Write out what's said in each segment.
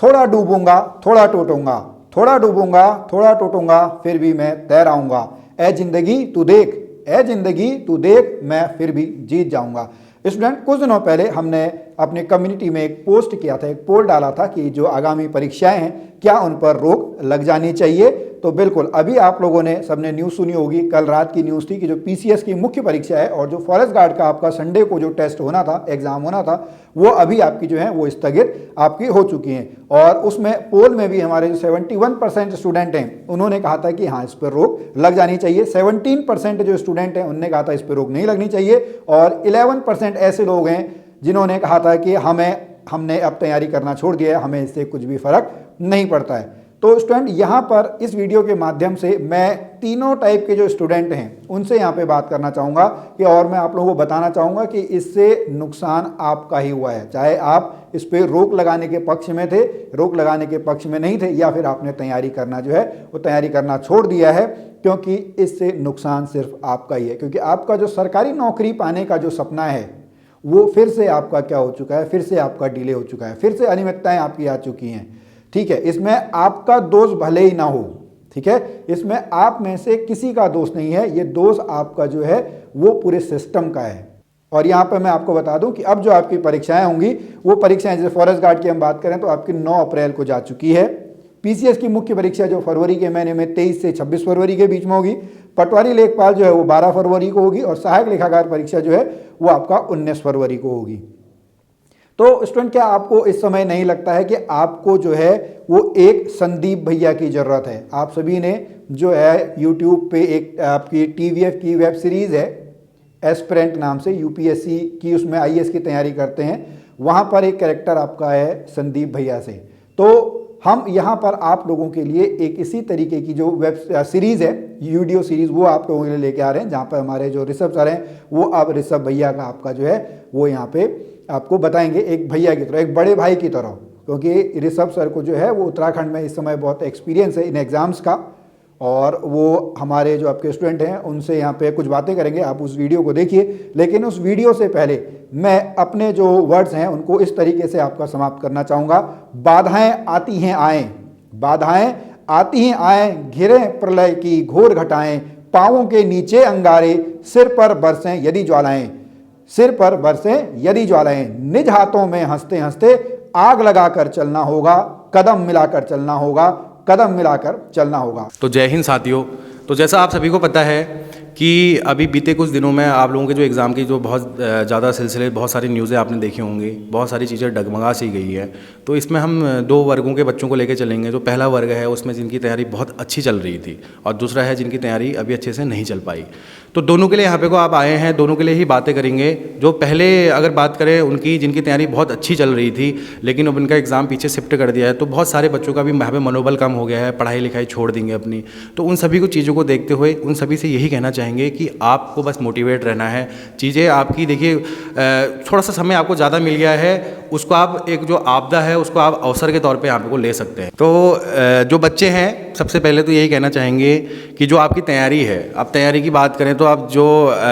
थोड़ा डूबूंगा थोड़ा टूटूंगा, थोड़ा डूबूंगा थोड़ा टूटूंगा, फिर भी मैं तैर आऊंगा। ए जिंदगी तू देख, ए जिंदगी तू देख, मैं फिर भी जीत जाऊंगा। स्टूडेंट, कुछ दिनों पहले हमने अपनी कम्युनिटी में एक पोस्ट किया था, एक पोल डाला था कि जो आगामी परीक्षाएं हैं क्या उन पर रोक लग जानी चाहिए। तो बिल्कुल अभी आप लोगों ने सबने न्यूज़ सुनी होगी, कल रात की न्यूज़ थी कि जो पीसीएस की मुख्य परीक्षा है और जो फॉरेस्ट गार्ड का आपका संडे को जो टेस्ट होना था, एग्जाम होना था, वो अभी आपकी जो है वो स्थगित आपकी हो चुकी हैं। और उसमें पोल में भी हमारे जो 71% स्टूडेंट हैं उन्होंने कहा था कि हाँ इस पर रोक लग जानी चाहिए। 17% जो स्टूडेंट हैं उन्होंने कहा था इस पर रोक नहीं लगनी चाहिए, और 11% ऐसे लोग हैं जिन्होंने कहा था कि हमने अब तैयारी करना छोड़ दिया है, हमें इससे कुछ भी फर्क नहीं पड़ता है। तो स्टूडेंट, यहाँ पर इस वीडियो के माध्यम से मैं तीनों टाइप के जो स्टूडेंट हैं उनसे यहाँ पे बात करना चाहूँगा कि, और मैं आप लोगों को बताना चाहूँगा कि इससे नुकसान आपका ही हुआ है, चाहे आप इस पर रोक लगाने के पक्ष में थे, रोक लगाने के पक्ष में नहीं थे, या फिर आपने तैयारी करना जो है वो तैयारी करना छोड़ दिया है, क्योंकि इससे नुकसान सिर्फ आपका ही है। क्योंकि आपका जो सरकारी नौकरी पाने का जो सपना है वो फिर से आपका क्या हो चुका है, फिर से आपका डिले हो चुका है, फिर से अनियमितताएं आपकी आ चुकी हैं। ठीक है, इसमें आपका दोष भले ही ना हो, ठीक है, इसमें आप में से किसी का दोष नहीं है, ये दोष आपका जो है वो पूरे सिस्टम का है। और यहाँ पर मैं आपको बता दूं कि अब जो आपकी परीक्षाएं होंगी वो परीक्षाएं, जैसे फॉरेस्ट गार्ड की हम बात करें तो आपकी 9 अप्रैल को जा चुकी है। पीसीएस की मुख्य परीक्षा जो फरवरी के महीने में 23 से 26 फरवरी के बीच में होगी। पटवारी लेखपाल जो है वो 12 फरवरी को होगी, और सहायक लेखाकार परीक्षा जो है वो आपका 19 फरवरी को होगी। तो स्टूडेंट, क्या आपको इस समय नहीं लगता है कि आपको जो है वो एक संदीप भैया की ज़रूरत है? आप सभी ने जो है यूट्यूब पे एक आपकी टीवीएफ की वेब सीरीज़ है एस्पिरेंट नाम से, यूपीएससी की, उसमें आईएएस की तैयारी करते हैं, वहाँ पर एक कैरेक्टर आपका है संदीप भैया से। तो हम यहाँ पर आप लोगों के लिए एक इसी तरीके की जो वेब सीरीज़ है, वीडियो सीरीज़, वो आप लोगों के लिए लेके आ रहे हैं, जहाँ पर हमारे जो ऋषभ सर हैं वो अब ऋषभ भैया का आपका जो है वो यहाँ पे आपको बताएंगे एक भैया की तरह, एक बड़े भाई की तरह, क्योंकि ऋषभ सर को जो है वो उत्तराखंड में इस समय बहुत एक्सपीरियंस है इन एग्ज़ाम्स का, और वो हमारे जो आपके स्टूडेंट हैं उनसे यहाँ पे कुछ बातें करेंगे। आप उस वीडियो को देखिए, लेकिन उस वीडियो से पहले मैं अपने जो वर्ड्स हैं उनको इस तरीके से आपका समाप्त करना चाहूँगा। बाधाएं आती हैं आएँ, बाधाएं आती हैं आएँ, घिरे प्रलय की घोर घटाएं, पाँवों के नीचे अंगारे, सिर पर बरसें यदि ज्वालाएं, सिर पर बरसें यदि ज्वालाएं, निज हाथों में हंसते हंसते आग लगाकर चलना होगा, कदम मिलाकर चलना होगा, कदम मिलाकर चलना होगा। तो जय हिंद साथियों। तो जैसा आप सभी को पता है कि अभी बीते कुछ दिनों में आप लोगों के जो एग्ज़ाम की जो बहुत ज़्यादा सिलसिले, बहुत सारी न्यूज़ें आपने देखी होंगी, बहुत सारी चीज़ें डगमगा सी गई है। तो इसमें हम 2 वर्गों के बच्चों को लेकर चलेंगे। जो पहला वर्ग है उसमें जिनकी तैयारी बहुत अच्छी चल रही थी, और दूसरा है जिनकी तैयारी अभी अच्छे से नहीं चल पाई। तो दोनों के लिए यहाँ पे को आप आए हैं, दोनों के लिए ही बातें करेंगे। जो पहले अगर बात करें उनकी, जिनकी तैयारी बहुत अच्छी चल रही थी लेकिन अब उनका एग्ज़ाम पीछे शिफ्ट कर दिया है, तो बहुत सारे बच्चों का भी यहाँ पे मनोबल कम हो गया है, पढ़ाई लिखाई छोड़ देंगे अपनी। तो उन सभी को चीज़ों को देखते हुए उन सभी से यही कहना चाहेंगे कि आपको बस मोटिवेट रहना है। चीज़ें आपकी, देखिए थोड़ा सा समय आपको ज़्यादा मिल गया है, उसको आप एक जो आपदा है उसको आप अवसर के तौर पे यहाँ पे को ले सकते हैं। तो जो बच्चे हैं, सबसे पहले तो यही कहना चाहेंगे कि जो आपकी तैयारी है, अब तैयारी की बात करें तो आप जो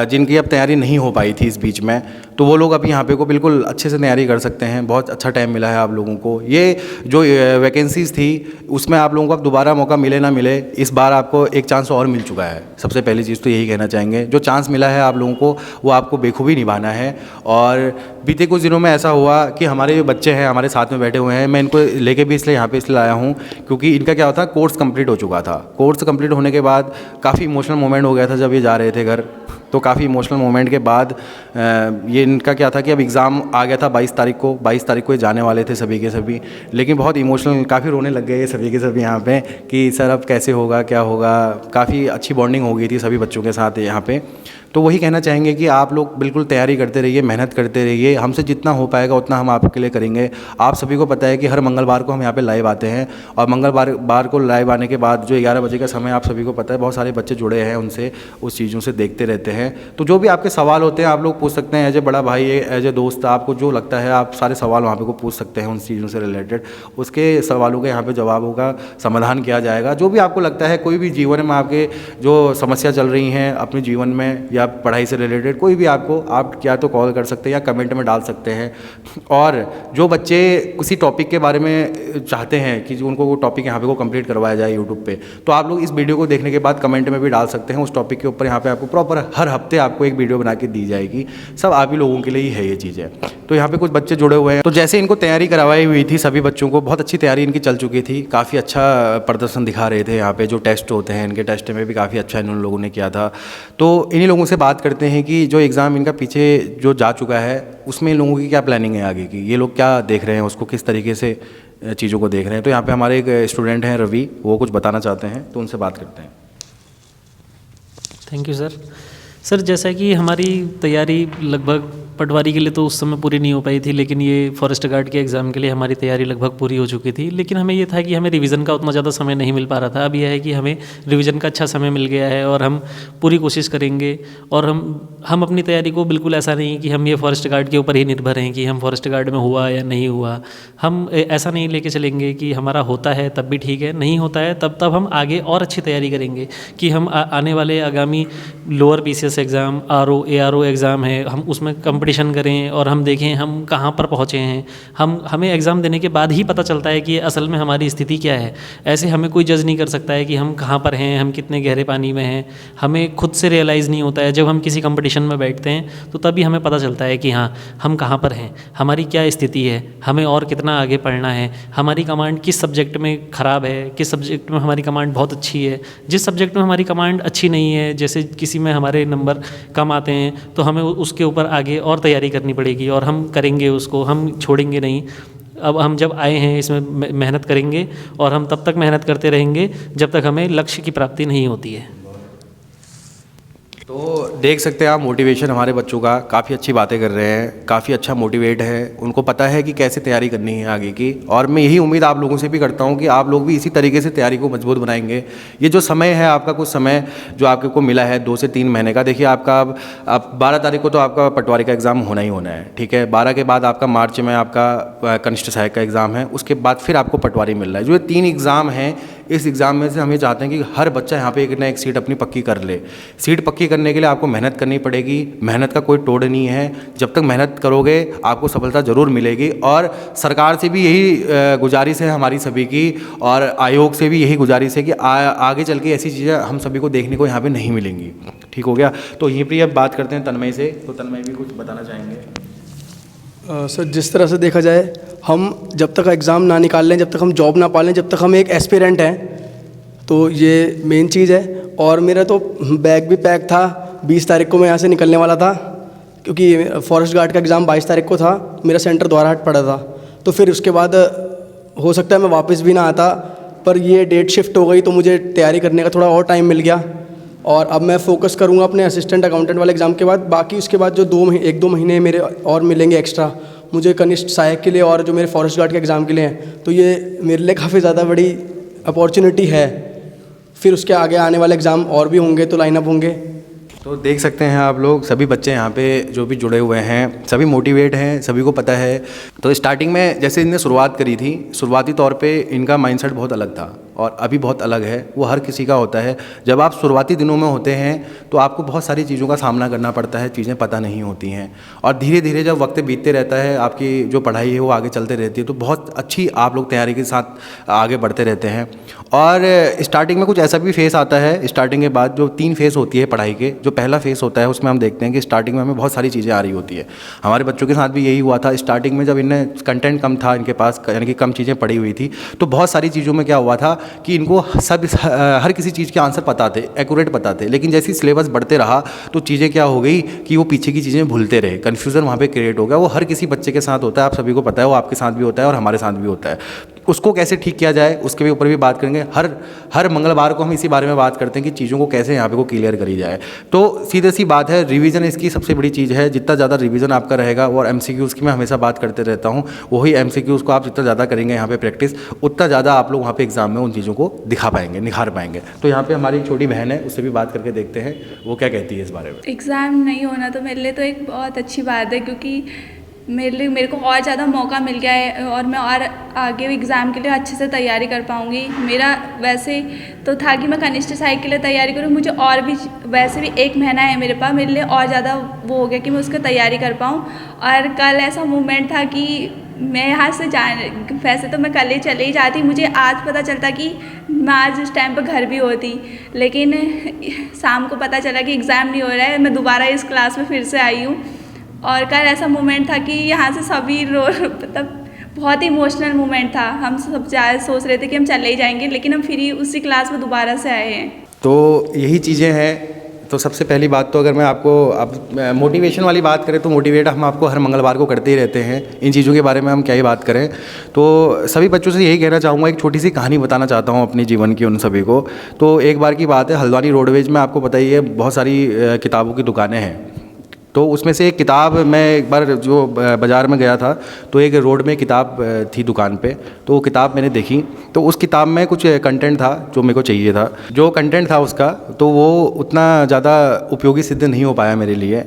जिनकी अब तैयारी नहीं हो पाई थी इस बीच में, तो वो लोग अब यहाँ पे को बिल्कुल अच्छे से तैयारी कर सकते हैं। बहुत अच्छा टाइम मिला है आप लोगों को। ये जो वैकेंसीज़ थी उसमें आप लोगों को अब दोबारा मौका मिले ना मिले, इस बार आपको एक चांस और मिल चुका है। सबसे पहली चीज़ तो यही कहना चाहेंगे, जो चांस मिला है आप लोगों को वो आपको बेखूबी निभाना है। और बीते कुछ दिनों में ऐसा हुआ कि हमारे जो बच्चे हैं हमारे साथ में बैठे हुए हैं, मैं इनको लेके भी इसलिए यहाँ पे इसलिए आया हूँ क्योंकि इनका क्या होता, कोर्स कंप्लीट हो चुका था। कोर्स कंप्लीट होने के बाद काफ़ी इमोशनल मोमेंट हो गया था जब ये जा रहे थे घर। तो काफ़ी इमोशनल मोमेंट के बाद ये इनका क्या था कि अब एग्ज़ाम आ गया था 22 तारीख को। 22 तारीख को ये जाने वाले थे सभी के सभी, लेकिन बहुत इमोशनल, काफ़ी रोने लग गए ये सभी के सभी यहाँ पे कि सर अब कैसे होगा, क्या होगा। काफ़ी अच्छी बॉन्डिंग हो गई थी सभी बच्चों के साथ यहाँ पे। तो वही कहना चाहेंगे कि आप लोग बिल्कुल तैयारी करते रहिए, मेहनत करते रहिए। हमसे जितना हो पाएगा उतना हम आपके लिए करेंगे। आप सभी को पता है कि हर मंगलवार को हम यहाँ पे लाइव आते हैं, और मंगलवार को लाइव आने के बाद जो 11 बजे का समय, आप सभी को पता है बहुत सारे बच्चे जुड़े हैं उनसे, उस चीज़ों से देखते रहते हैं। तो जो भी आपके सवाल होते हैं आप लोग पूछ सकते हैं। एज ए बड़ा भाई, एज ए दोस्त, आपको जो लगता है आप सारे सवाल वहाँ पे को पूछ सकते हैं उन चीज़ों से रिलेटेड। उसके सवालों के यहाँ पे जवाबों का समाधान किया जाएगा। जो भी आपको लगता है, कोई भी जीवन में आपके जो समस्या चल रही हैं अपने जीवन में, या पढ़ाई से रिलेटेड कोई भी आपको, आप या तो कॉल कर सकते हैं या कमेंट में डाल सकते हैं। और जो बच्चे किसी टॉपिक के बारे में चाहते हैं कि जो उनको वो टॉपिक यहाँ पे को कंप्लीट करवाया जाए यूट्यूब पे, तो आप लोग इस वीडियो को देखने के बाद कमेंट में भी डाल सकते हैं। उस टॉपिक के ऊपर यहाँ पे आपको प्रॉपर हर हफ्ते आपको एक वीडियो बना के दी जाएगी। सब आप ही लोगों के लिए ही है ये चीज़ें। तो यहाँ पे कुछ बच्चे जुड़े हुए हैं। तो जैसे इनको तैयारी करवाई हुई थी सभी बच्चों को, बहुत अच्छी तैयारी इनकी चल चुकी थी, काफ़ी अच्छा प्रदर्शन दिखा रहे थे। यहाँ पे जो टेस्ट होते हैं इनके टेस्ट में भी काफ़ी अच्छा इन लोगों ने किया था। तो इन्हीं लोगों से बात करते हैं कि जो एग्ज़ाम इनका पीछे जो जा चुका है उसमें इन लोगों की क्या प्लानिंग है आगे की, ये लोग क्या देख रहे हैं, उसको किस तरीके से चीज़ों को देख रहे हैं। तो यहाँ पे हमारे एक स्टूडेंट हैं रवि, वो कुछ बताना चाहते हैं, तो उनसे बात करते हैं। थैंक यू सर, जैसा कि हमारी तैयारी लगभग पटवारी के लिए तो उस समय पूरी नहीं हो पाई थी, लेकिन ये फॉरेस्ट गार्ड के एग्ज़ाम के लिए हमारी तैयारी लगभग पूरी हो चुकी थी। लेकिन हमें ये था कि हमें रिवीजन का उतना ज़्यादा समय नहीं मिल पा रहा था। अब यह है कि हमें रिवीजन का अच्छा समय मिल गया है और हम पूरी कोशिश करेंगे। और हम अपनी तैयारी को बिल्कुल ऐसा नहीं कि हम ये फॉरेस्ट गार्ड के ऊपर ही निर्भर हैं कि हम फॉरेस्ट गार्ड में हुआ या नहीं हुआ। हम ऐसा नहीं लेके चलेंगे कि हमारा होता है तब भी ठीक है, नहीं होता है तब हम आगे और अच्छी तैयारी करेंगे कि हम आने वाले आगामी lower BCS exam, RO ARO exam है, हम उसमें कंपटीशन करें और हम देखें हम कहाँ पर पहुँचे हैं। हमें एग्ज़ाम देने के बाद ही पता चलता है कि असल में हमारी स्थिति क्या है। ऐसे हमें कोई जज नहीं कर सकता है कि हम कहाँ पर हैं, हम कितने गहरे पानी में हैं। हमें खुद से रियलाइज़ नहीं होता है। जब हम किसी कंपटीशन में बैठते हैं तो तभी हमें पता चलता है कि हाँ हम कहाँ पर हैं, हमारी क्या स्थिति है, हमें और कितना आगे पढ़ना है, हमारी कमांड किस सब्जेक्ट में ख़राब है, किस सब्जेक्ट में हमारी कमांड बहुत अच्छी है। जिस सब्जेक्ट में हमारी कमांड अच्छी नहीं है, जैसे किसी में हमारे नंबर कम आते हैं, तो हमें उसके ऊपर आगे और तैयारी करनी पड़ेगी और हम करेंगे उसको, हम छोड़ेंगे नहीं। अब हम जब आए हैं इसमें मेहनत करेंगे और हम तब तक मेहनत करते रहेंगे जब तक हमें लक्ष्य की प्राप्ति नहीं होती है। तो देख सकते हैं आप मोटिवेशन हमारे बच्चों का, काफ़ी अच्छी बातें कर रहे हैं, काफ़ी अच्छा मोटिवेट है, उनको पता है कि कैसे तैयारी करनी है आगे की। और मैं यही उम्मीद आप लोगों से भी करता हूं कि आप लोग भी इसी तरीके से तैयारी को मजबूत बनाएंगे। ये जो समय है आपका, कुछ समय जो आपको मिला है 2 से 3 महीने का, देखिए आपका अब 12 तारीख को तो आपका पटवारी का एग्ज़ाम होना ही होना है, ठीक है। 12 के बाद आपका मार्च में आपका कनिष्ठ सहायक का एग्ज़ाम है, उसके बाद फिर आपको पटवारी मिल रहा है। जो ये 3 एग्ज़ाम हैं, इस एग्ज़ाम में से हम ये चाहते हैं कि हर बच्चा यहाँ पे एक ना एक सीट अपनी पक्की कर ले। सीट पक्की करने के लिए आपको मेहनत करनी पड़ेगी, मेहनत का कोई तोड़ नहीं है। जब तक मेहनत करोगे आपको सफलता ज़रूर मिलेगी। और सरकार से भी यही गुजारिश है हमारी सभी की, और आयोग से भी यही गुजारिश है कि आगे चल के ऐसी चीज़ें हम सभी को देखने को यहाँ पे नहीं मिलेंगी। ठीक हो गया। तो यहीं पर अब बात करते हैं तन्मय से। तो तन्मय भी कुछ बताना चाहेंगे? सर, जिस तरह से देखा जाए, हम जब तक एग्ज़ाम ना निकाल लें, जब तक हम जॉब ना पालें, जब तक हम एक एस्पिरेंट हैं, तो ये मेन चीज़ है। और मेरा तो बैग भी पैक था, 20 तारीख को मैं यहाँ से निकलने वाला था, क्योंकि फॉरेस्ट गार्ड का एग्ज़ाम 22 तारीख को था। मेरा सेंटर द्वाराहाट पड़ा था, तो फिर उसके बाद हो सकता है मैं वापस भी ना आता, पर ये डेट शिफ्ट हो गई तो मुझे तैयारी करने का थोड़ा और टाइम मिल गया। और अब मैं फोकस करूँगा अपने असिस्टेंट अकाउंटेंट वाले एग्ज़ाम के बाद। बाकी उसके बाद जो 1-2 महीने मेरे और मिलेंगे एक्स्ट्रा मुझे कनिष्ठ सहायक के लिए और जो मेरे फॉरेस्ट गार्ड के एग्ज़ाम के लिए हैं, तो ये मेरे लिए काफ़ी ज़्यादा बड़ी अपॉर्चुनिटी है। फिर उसके आगे आने वाले एग्ज़ाम और भी होंगे तो लाइनअप होंगे। तो देख सकते हैं आप लोग, सभी बच्चे यहाँ पे जो भी जुड़े हुए हैं सभी मोटिवेट हैं, सभी को पता है। तो स्टार्टिंग में जैसे इनने शुरुआत करी थी, शुरुआती तौर पे इनका माइंडसेट बहुत अलग था और अभी बहुत अलग है। वो हर किसी का होता है। जब आप शुरुआती दिनों में होते हैं तो आपको बहुत सारी चीज़ों का सामना करना पड़ता है, चीज़ें पता नहीं होती हैं। और धीरे धीरे जब वक्त बीतते रहता है, आपकी जो पढ़ाई है वो आगे चलते रहती है, तो बहुत अच्छी आप लोग तैयारी के साथ आगे बढ़ते रहते हैं। और स्टार्टिंग में कुछ ऐसा भी फेस आता है, स्टार्टिंग के बाद जो 3 फेस होती है पढ़ाई के, जो पहला फेस होता है उसमें हम देखते हैं कि स्टार्टिंग में हमें बहुत सारी चीज़ें आ रही होती है। हमारे बच्चों के साथ भी यही हुआ था। स्टार्टिंग में जब इन्हें कंटेंट कम था इनके पास, यानी कि कम चीज़ें पड़ी हुई थी, तो बहुत सारी चीज़ों में क्या हुआ था कि इनको हर किसी चीज़ के आंसर पता थे, एक्यूरेट पता थे। लेकिन जैसे सिलेबस बढ़ते रहा तो चीज़ें क्या हो गई कि वो पीछे की चीज़ें भूलते रहे, कन्फ्यूज़न वहाँ पे क्रिएट हो गया। वो हर किसी बच्चे के साथ होता है, आप सभी को पता है, वो आपके साथ भी होता है और हमारे साथ भी होता है। उसको कैसे ठीक किया जाए उसके भी ऊपर भी बात करेंगे। हर मंगलवार को हम इसी बारे में बात करते हैं कि चीज़ों को कैसे यहाँ पे को क्लियर करी जाए। तो सीधी सी बात है, रिवीजन इसकी सबसे बड़ी चीज़ है। जितना ज़्यादा रिवीजन आपका रहेगा, और MCQs की मैं हमेशा बात करते रहता हूँ, वही MCQs को आप जितना ज़्यादा करेंगे यहाँ पे प्रैक्टिस, उतना ज़्यादा आप लोग वहाँ पे एग्जाम में उन चीज़ों को दिखा पाएंगे, निखार पाएंगे। तो यहाँ पे हमारी एक छोटी बहन है, उससे भी बात करके देखते हैं वो क्या कहती है इस बारे में। एग्ज़ाम नहीं होना तो मेरे लिए तो एक बहुत अच्छी बात है, क्योंकि मेरे को और ज़्यादा मौका मिल गया है और मैं और आगे एग्ज़ाम के लिए अच्छे से तैयारी कर पाऊँगी। मेरा वैसे तो था कि मैं कनिष्ठ सहायक के लिए तैयारी करूँ, मुझे और भी वैसे भी 1 महीना है मेरे पास, मेरे लिए और ज़्यादा वो हो गया कि मैं उसकी तैयारी कर पाऊँ। और कल ऐसा मोमेंट था कि मैं यहाँ से वैसे तो मैं कल ही चले ही जाती, मुझे आज पता चलता कि मैं आज इस टाइम पर घर भी होती, लेकिन शाम को पता चला कि एग्ज़ाम नहीं हो रहा है। मैं दोबारा इस क्लास में फिर से आई हूँ और कल ऐसा मोमेंट था कि यहाँ से सभी मतलब बहुत ही इमोशनल मोमेंट था। हम सब सोच रहे थे कि हम चले ही जाएंगे, लेकिन हम फिर ही उसी क्लास में दोबारा से आए हैं। तो यही चीज़ें हैं। तो सबसे पहली बात तो अगर मैं आपको अब मोटिवेशन वाली बात करें तो मोटिवेट हम आपको हर मंगलवार को करते ही रहते हैं। इन चीज़ों के बारे में हम क्या ही बात करें। तो सभी बच्चों से यही कहना चाहूँगा, एक छोटी सी कहानी बताना चाहता हूँ अपने जीवन की उन सभी को। तो एक बार की बात है, हल्द्वानी रोडवेज में आपको पता ही है बहुत सारी किताबों की दुकानें हैं। तो उसमें से एक किताब, मैं एक बार जो बाज़ार में गया था तो एक रोड में किताब थी दुकान पे, तो वो किताब मैंने देखी। तो उस किताब में कुछ कंटेंट था जो मेरे को चाहिए था। जो कंटेंट था उसका तो वो उतना ज़्यादा उपयोगी सिद्ध नहीं हो पाया मेरे लिए।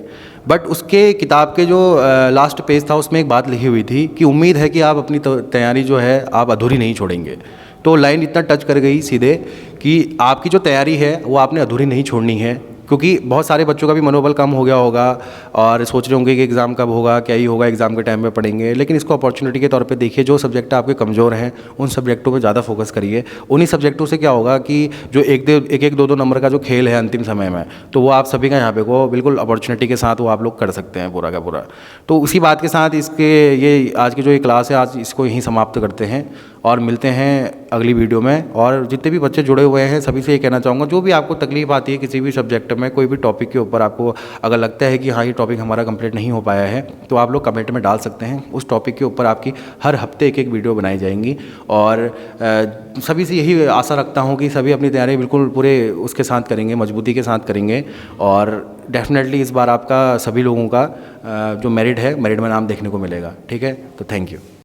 बट उसके किताब के जो लास्ट पेज था उसमें एक बात लिखी हुई थी कि उम्मीद है कि आप अपनी तैयारी जो है आप अधूरी नहीं छोड़ेंगे। तो लाइन इतना टच कर गई सीधे कि आपकी जो तैयारी है वो आपने अधूरी नहीं छोड़नी है, क्योंकि बहुत सारे बच्चों का भी मनोबल कम हो गया होगा और सोच रहे होंगे कि एग्ज़ाम कब होगा, क्या ही होगा, एग्ज़ाम के टाइम पे पढ़ेंगे। लेकिन इसको अपॉर्चुनिटी के तौर पे देखिए। जो सब्जेक्ट आपके कमज़ोर हैं उन सब्जेक्टों पे ज़्यादा फोकस करिए। उन्हीं सब्जेक्टों से क्या होगा कि जो एक दो नंबर का जो खेल है अंतिम समय में, तो वो आप सभी का यहाँ पे को बिल्कुल अपॉर्चुनिटी के साथ वो आप लोग कर सकते हैं पूरा का पूरा। तो उसी बात के साथ ये आज की जो ये क्लास है आज इसको यहीं समाप्त करते हैं और मिलते हैं अगली वीडियो में। और जितने भी बच्चे जुड़े हुए हैं सभी से ये कहना चाहूँगा, जो भी आपको तकलीफ आती है किसी भी सब्जेक्ट में, कोई भी टॉपिक के ऊपर आपको अगर लगता है कि हाँ ये टॉपिक हमारा कंप्लीट नहीं हो पाया है, तो आप लोग कमेंट में डाल सकते हैं। उस टॉपिक के ऊपर आपकी हर हफ्ते एक वीडियो बनाई जाएंगी। और सभी से यही आशा रखता हूँ कि सभी अपनी तैयारी बिल्कुल पूरे उसके साथ करेंगे, मजबूती के साथ करेंगे। और डेफिनेटली इस बार आपका सभी लोगों का जो मेरिट है, मेरिट में नाम देखने को मिलेगा। ठीक है, तो थैंक यू।